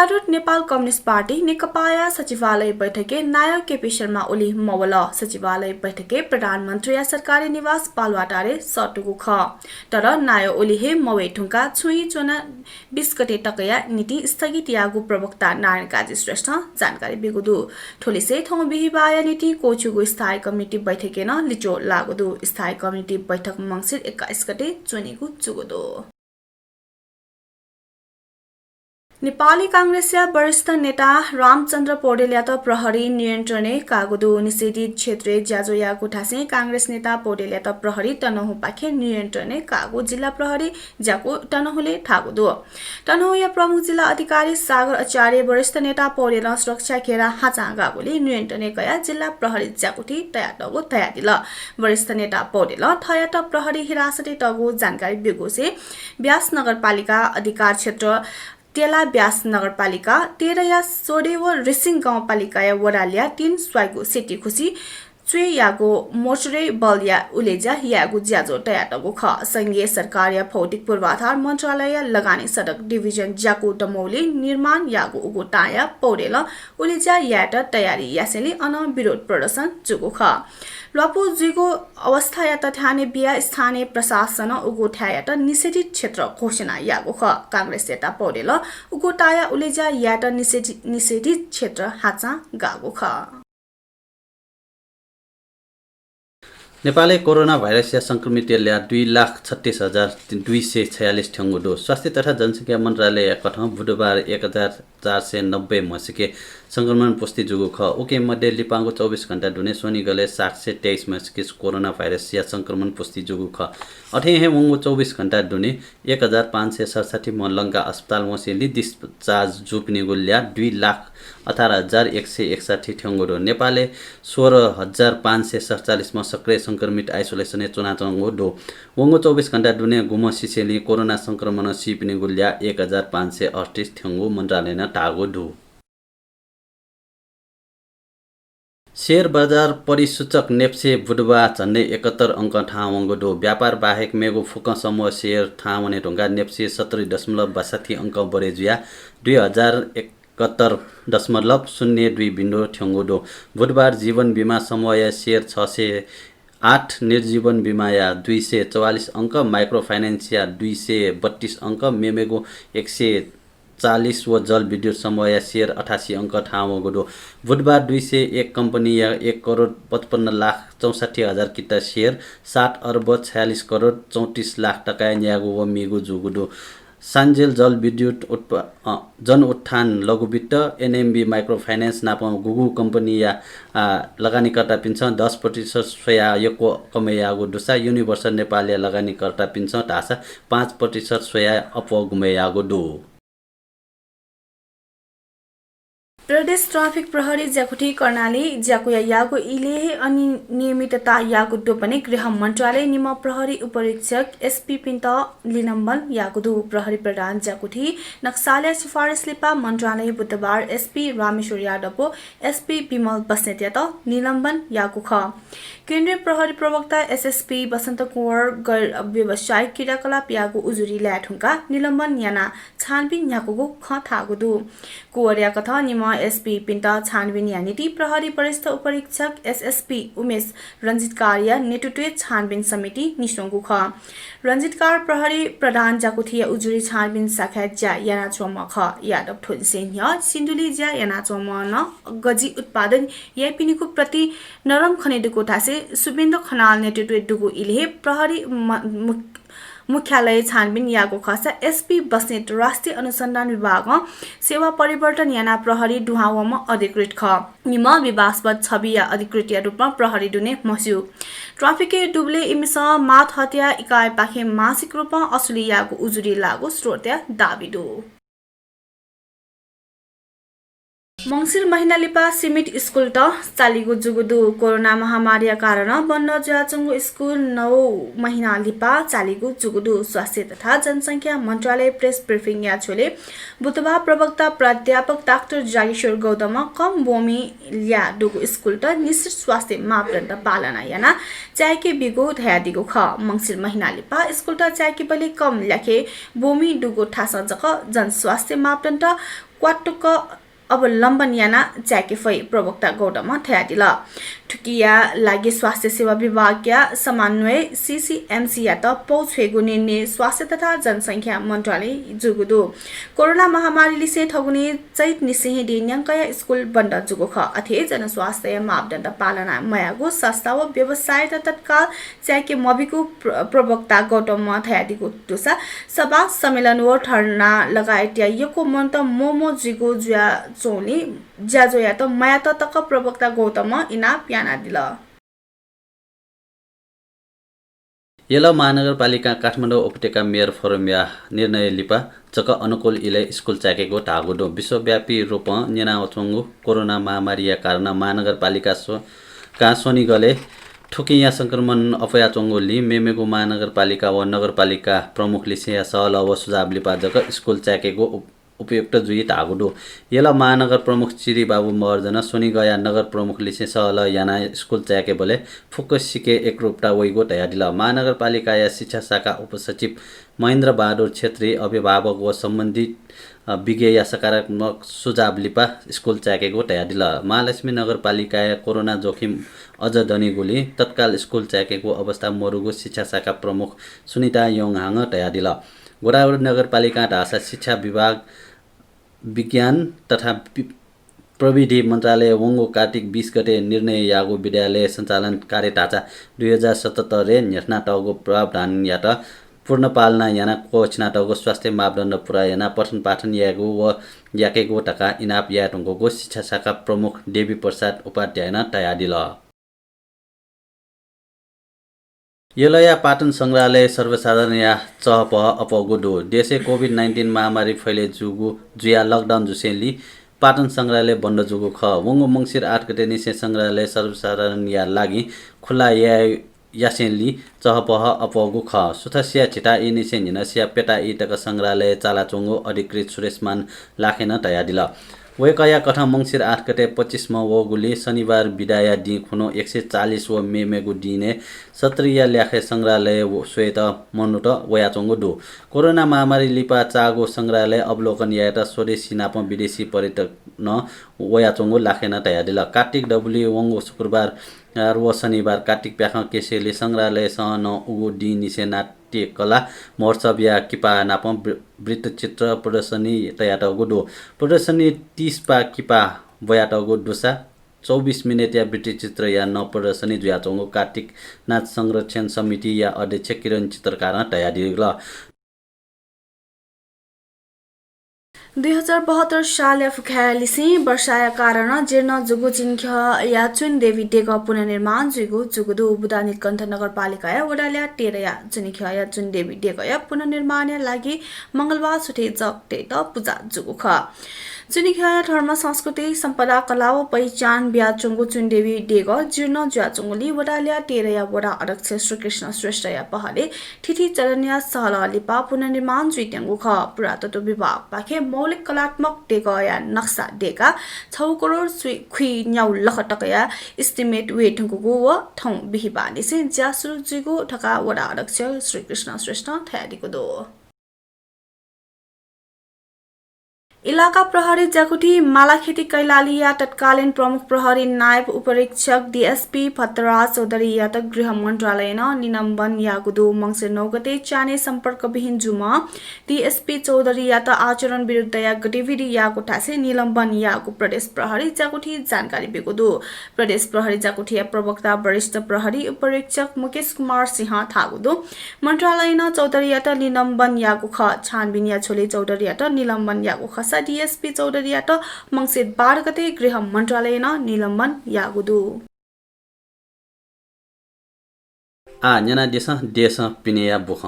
सत्तारूढ Nepal communist party नेकपाया सचिवालय बैठके नायक केपी शर्मा ओली मवल सचिवालय बैठके प्रधानमन्त्री सरकारी निवास बालुवाटारे सटुगु ख तर नाय ओली हे मवे ठुङ्का छुई चोना 20 गते टकया नीति स्थगित यागु प्रवक्ता नारायण काजी श्रेष्ठ जानकारी बिगुदु ठोलिसे थौ बिहिबाया नीति कोचुगु स्थायी कमिटी बैठके न लिचो लागुदु स्थायी कमिटी बैठक मंसिर 21 गते चुनिगु चुगुदु। नेपाली कांग्रेसका वरिष्ठ नेता रामचन्द्र पौडेल त प्रहरी नियन्त्रणे कागुदु निषेधित क्षेत्रीय ज्याजोया गुठासे कांग्रेस नेता पौडेल त प्रहरी तनहु पाखे नियन्त्रणे कागु जिल्ला प्रहरी ज्याको तनहुले ठागुदु तनहुया प्रमुख जिल्ला अधिकारी सागर आचार्य वरिष्ठ नेता पौडेल सुरक्षा खेरा हाचा गागुले नियन्त्रणे कया जिल्ला प्रहरी ज्याकुठी तया टगु तया दिल वरिष्ठ नेता पौडेल थया त प्रहरी हिरासती टगु जानकारी बिगुसे व्यास नगरपालिका अधिकार क्षेत्र तेला व्यास नगरपालिका 13 या सोडे व रिसिङ गाउँपालिका या वडालिया 3 स्वाइगु सेटी खुसी चुए यागो मोचरे बलिया उलेजा यागु ज्याजो टयाटगु ख संघीय सरकार या भौतिक पूर्वाधार मन्त्रालय लगानी सडक डिभिजन ज्याकु डमौली निर्माण यागु उगु टाया पौडेल उलेजा याट तयारी यासेले अन विरोध प्रदर्शन जुगु ख लपु जुगु अवस्था या तथ्याने बिया स्थानीय प्रशासन उगु ठ्यायाट निषेधित क्षेत्र घोषणा यागु ख कांग्रेस नेता पौडेल उगु टाया उलेजा याट निषेधित क्षेत्र हाचा गागु ख। नेपालले कोरोना भाइरस या संक्रमितले 2,36,246 ठ्याङ्गु डोज स्वास्थ्य तथा जनसङ्ख्या मन्त्रालय कठौँ बुधबार 1,490 मसिके संक्रमण पुष्टि जुगु ख उके मध्ये लिपाङको 24 घण्टा दुने सोनी गले 723 मसिके कोरोना भाइरस या संक्रमण पुष्टि जुगु ख अठे हे वंगु 24 घण्टा दुने 1,567 मलङ्गा अस्पताल मसिली डिस्चार्ज जुप्ने गुल्या 2,18,161 ठ्याङ्गु डो नेपालले 16,547 मा सक्रिय संक्रमित आइसोलेसन चुनाचंगो डो वंगो 24 घण्टा दुने गुम सिसेली कोरोना संक्रमण सिपिने गुल्या 1,538 ठ्याङ्गु मन्त्रालय न टागो डो। शेयर बजार परिसूचक नेप्से बुधबार झन्डै 71 अङ्क ठाउँगो डो व्यापार बाहेक मेगो फुक समूह शेयर ठाउने ढुङ्गा नेप्से 70.62 अङ्क बढेजुया 2071.02 बिन्दु ठ्याङ्गो डो बुधबार जीवन बीमा समूह या शेयर 608 निर्जीवन बीमा या 244 अङ्क माइक्रो फाइनेन्स या 232 अङ्क मेमेगो 140 व जल विद्युत समूह या शेयर 88 अङ्क ठाउँगो डो बुधबार 201 कम्पनी या 1,55,64,000 किता शेयर 7,46,34,00,000 टका न्यागो व मेगो जुगो डो सान्जेल जल विद्युत जन उत्थान लघुवित्त एनएमबी माइक्रो फाइनेन्स नापा गुगु कम्पनी या लगानीकर्ता पिन्छ 10% सोया यको कमेयागो दुसा युनिभर्सल नेपाल या लगानीकर्ता पिन्छ ढासा 5% सोया अपव गुमेयागो दो। प्रदेश ट्राफिक प्रहरी ज्याकुठी कर्णाली ज्याकुया यागो इलेहे अनि नियमितता यागु पनि गृह मन्त्रालय निम प्रहरी उपरीक्षक एसपी पिन्त लिनम्बन यागुदु प्रहरी प्रधान ज्याकुठी नक्साले सिफारिस लिपा मन्त्रालय बुधबार एसपी रामेश्वर यादवको एसपी विमल बस्नेत त निलम्बन यागु ख केन्द्रीय प्रहरी प्रवक्ता एसएसपी बसन्त कुँवर गैर व्यावसायिक क्रियाकलाप यागु उजुरी ल्याठुङ्का निलम्बन याना छानबिन यागुगु ख थागुदु कुँवर या कथा निम एसपी पिन्ता छानबिन या नीति प्रहरी वरिष्ठ उपरीक्षक एसएसपी उमेश रञ्जितकार नेतृत्व छानबिन समिति निसोंगु ख रञ्जितकार प्रहरी प्रधान जाकुथि उजुरी छानबिन शाखा ज्या याना चोम ख यादव ठोलसेन य सिन्धुली ज्या याना चोम न गजी उत्पादन या पिनिको प्रति नरम खनेदको थासे सुबेन्द्र खनाल नेतृत्व दुगु इले प्रहरी मुख्यालय छानबिन यागो खसा एसपी बस्नेत राष्ट्रिय अनुसन्धान विभाग सेवा परिवर्तन याना प्रहरी दुहावमा अधिकृत ख निम विवासपद छवि या अधिकृत रूपमा प्रहरी दुने मस्यु ट्राफिके डुब्ले इमिस मात हत्या इकाइ पाखे मासिक रूपमा असुली यागो उजुरी लागु स्रोत दाबिदु। मंसिर महिना लिपा सिमिट स्कुल त चालिगु जुगुदु कोरोना महामारी कारण बन्द ज्याचुङ्गु स्कुल 9 महिना लिपा चालिगु जुगुदु स्वास्थ्य तथा जनसङ्ख्या मन्त्रालय प्रेस ब्रिफिङ या छोले बुधबार प्रवक्ता प्राध्यापक डाक्टर जागेश्वर गौतम कम बोमी ल्या दुगु स्कुल त निश्चित स्वास्थ्य मापदण्ड पालना याना चायके बिगु धयादिगु ख मंसिर महिना लिपा स्कुल त चायके बलि कम ल्याखे बोमी दुगु ठासा जक जनस्वास्थ्य मापदण्ड क्वाटुक अवलम्बन याना चाके फै प्रवक्ता गौतम थयादिला ठुकिया लागि स्वास्थ्य सेवा विभाग या समन्वय सीसीएमसी या त पौछेगु निर्णय स्वास्थ्य तथा जनसङ्ख्या मन्त्रालय जुगुदु कोरोना महामारी लिसे ठगुने चैत निसेहे दिन्याङ्कया स्कुल बन्द जुगु ख अथे जनस्वास्थ्य मापदण्ड पालना मयागु संस्था व व्यवसाय तत्काल चाके मबिगु प्रवक्ता गौतम थयादिगु तुसा सभा सम्मेलन व ठर्ना लगायत यको मन्त मोमो जिगु ज्या चोली ज्याजो या त माया तक प्रवक्ता गौतम इना प्याना दिल येला महानगरपालिका काठमाडौँ उपत्यका मेयर फोरम या निर्णय लिपा चक अनुकूल इले स्कुल चाकेको ढागुडो विश्वव्यापी रूप नेनावचुङ्गु कोरोना महामारी या कारण महानगरपालिका का सोनी गले ठुकिया संक्रमण अफयाचोङ्गु लि मेमेगु महानगरपालिका व नगरपालिका प्रमुख लिसे सहल व सुझाव लिपा जक स्कुल चाकेको उपयुक्त जुई धागुडो येला महानगर प्रमुख चिरी बाबु मर्जन सोनी गया नगर प्रमुख लिसे सहल याना स्कुल चाके बोले फुक्क सिके एकरूपता वैगो तयादिला महानगरपालिका या शिक्षा शाखा उपसचिव महेन्द्र बहादुर छेत्री अभिभावक व सम्बन्धित विज्ञ या सकारात्मक सुझाव लिपा स्कुल चाकेको तयादिला महालक्ष्मी नगरपालिका या कोरोना जोखिम अझ दनिगुली तत्काल स्कुल चाकेको अवस्था मोरुगु शिक्षा शाखा प्रमुख सुनिता योङहाङ तयादिला गोदावरी नगरपालिका ढाँसा शिक्षा विभाग विज्ञान तथा प्रविधि मन्त्रालय वंगो कार्तिक 20 गते निर्णय यागो विद्यालय सञ्चालन कार्य ढाँचा 2077 न्यास्ना टगो प्रावधान यात पूर्ण पालना याना कोचना टगो स्वास्थ्य मापदण्ड पुरा याना पठन पाठन यागो व याकेगो टका इनाप याटुङ्गो शिक्षा शाखा प्रमुख देवी प्रसाद उपाध्याय तयादिल यलया पाटन संग्रहालय सर्वसाधारण या चहपह अपगुडो देशे कोभिड-19 महामारी फैले जुगु जुया लकडाउन जुसेली पाटन संग्रहालय बन्द जुगु ख वंगो मंसिर 8 गते निसे संग्रहालय सर्वसाधारण या लागि खुला यासेली चहपह अपगु ख सुथसिया छिटा इनिसे निनसिया पेटा इटक संग्रहालय चालाचोंगो अधिकृत सुरेशमान लाखेन तयादिला वैकया कथा मंसिर 8 गते 25 मा वगुली शनिबार विदाया दि खुनो 140 व मेमेगु दिने सत्रिया ल्याखे संग्रहालय श्वेत मनुट वयाचोंगो दो कोरोना महामारी लिपा चागो संग्रहालय अवलोकन यात स्वदेशी नाप विदेशी पर्यटक न वयाचोंगो लाखेन तयादिला कार्तिक डबुली वंगो शुक्रबार व शनिबार कार्तिक प्याख केसेले संग्रहालय सह न उगो दि निसे नाट्य कला महोत्सव या किपा नाप वृत्तचित्र प्रदर्शनी तयाटगो दो प्रदर्शनी 30 पा किपा वयाटगो दुसा 24 मिनट या वृत्तचित्र या न प्रदर्शनी जुयाचोंगो कार्तिक नाच संरक्षण समिति या अध्यक्ष किरण चित्रकार तयादिला 2072 साल या फुख्यालिसी वर्षाया कारण जीर्ण जुगु चिन्ख या चुन देवी डेग पुनर्निर्माण जुगुदु बुदा नीलकण्ठ नगरपालिका या वडाल्या टेरया चुनिख या चुन देवी डेग या पुनर्निर्माण लागि मंगलबार सुटे जगते त पूजा जुगु ख चुनिखया धर्म संस्कृति सम्पदा कला व पहिचान ब्याचुङ्गु चुनदेवी डेग जीर्ण ज्याचुङ्गुली वडाल्या टेरया वडा अध्यक्ष श्रीकृष्ण श्रेष्ठ या पहले ठिठी चरनिया सहल लिपा पुनर्निर्माण जुइट्याङ्गु ख पुरातत्व विभाग पाखे मौलिक कलात्मक डेग या नक्सा डेगा 6 करोड खुइ न्याउ लखटकया एस्टिमेट वे ठुङ्गुगु व ठौ बिहिबानी से ज्यासुरु जुगु ठका वडा अध्यक्ष श्रीकृष्ण श्रेष्ठ थयादिको दो इलाका प्रहरी ज्याकुठी मालाखेती कैलाली या तत्कालीन प्रमुख प्रहरी नायब उपरीक्षक डीएसपी फतराज चौधरी या त गृह मन्त्रालयन निलम्बन यागुदो मंसिर 9 गते चाने सम्पर्कविहीन जुमा डीएसपी चौधरी या त आचरण विरुद्ध या गतिविधि यागु ठासे निलम्बन यागु प्रदेश प्रहरी ज्याकुठी जानकारी बेगुदो प्रदेश प्रहरी ज्याकुठी प्रवक्ता वरिष्ठ प्रहरी उपरीक्षक मुकेश कुमार सिंह थागुदो मन्त्रालयन चौधरी या त निलम्बन यागु ख छानबिन या छोले चौधरी या त निलम्बन यागु ख डीएसपी चौधरी या त मंसिर 12 गते गृह मन्त्रालयन निलम्बन यागुदु न्याना देश पिनेया बुख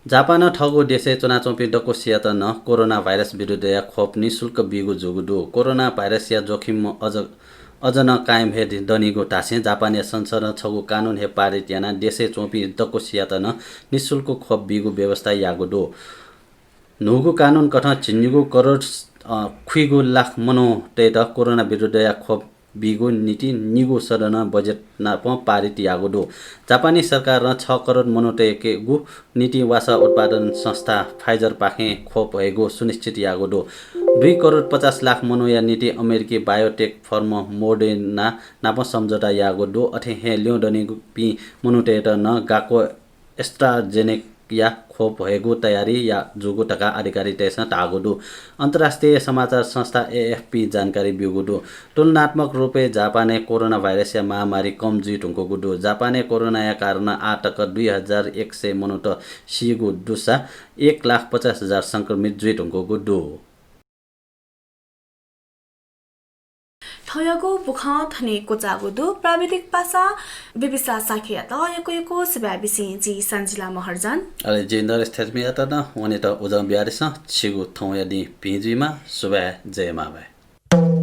जापान ठगु देशे चुनाचौपी डको सियात न कोरोना भाइरस विरुद्ध या खोप निशुल्क बिगु जुगुडु कोरोना भाइरस या जोखिम अझ न कायम हे दनिगो टासे जापानी संसद छगु कानुन हे पारित याना देशे चौपी डको सियात न निशुल्क खोप बिगु व्यवस्था यागुडो नुगु कानुन कठ चिन्युगु करोड खुइगु लाख मनो टेट कोरोना विरुद्ध या खोप बिगु नीति निगु सदन बजेट नाप पारित यागुडो जापानी सरकार 6 करोड मनोटेके गु नीति वासा उत्पादन संस्था फाइजर पाखे खोप भएको सुनिश्चित यागुडो 2 करोड 50 लाख मनो या नीति अमेरिकी बायोटेक फर्म मोडर्ना नाप सम्झौता यागुडो अथे हे ल्योडनी पि मनुटेट न गाको एस्ट्राजेनेक या खोप भएको तयारी या जुगु टका अधिकारी तेस्न टागुडु अन्तर्राष्ट्रिय समाचार संस्था एएफपी जानकारी बिगुडु तुलनात्मक रूपे जापाने कोरोना भाइरस या महामारी कम जुटुङको गुडु जापाने कोरोना या कारण 8 2100 मनुट सिगु दुसा 1,50,000 संक्रमित जुटुङको गुडु थयगो बुखा थने कोचागुदु प्राविधिक पासा बिबिसा साखिया त यको सब्याबिसी जी सन्जिला महर्जन अले जेन्दर स्थेजमिया त न वने त उजम बिहारिस छिगु थौ यदि पिजुमा सुबा जयमा भए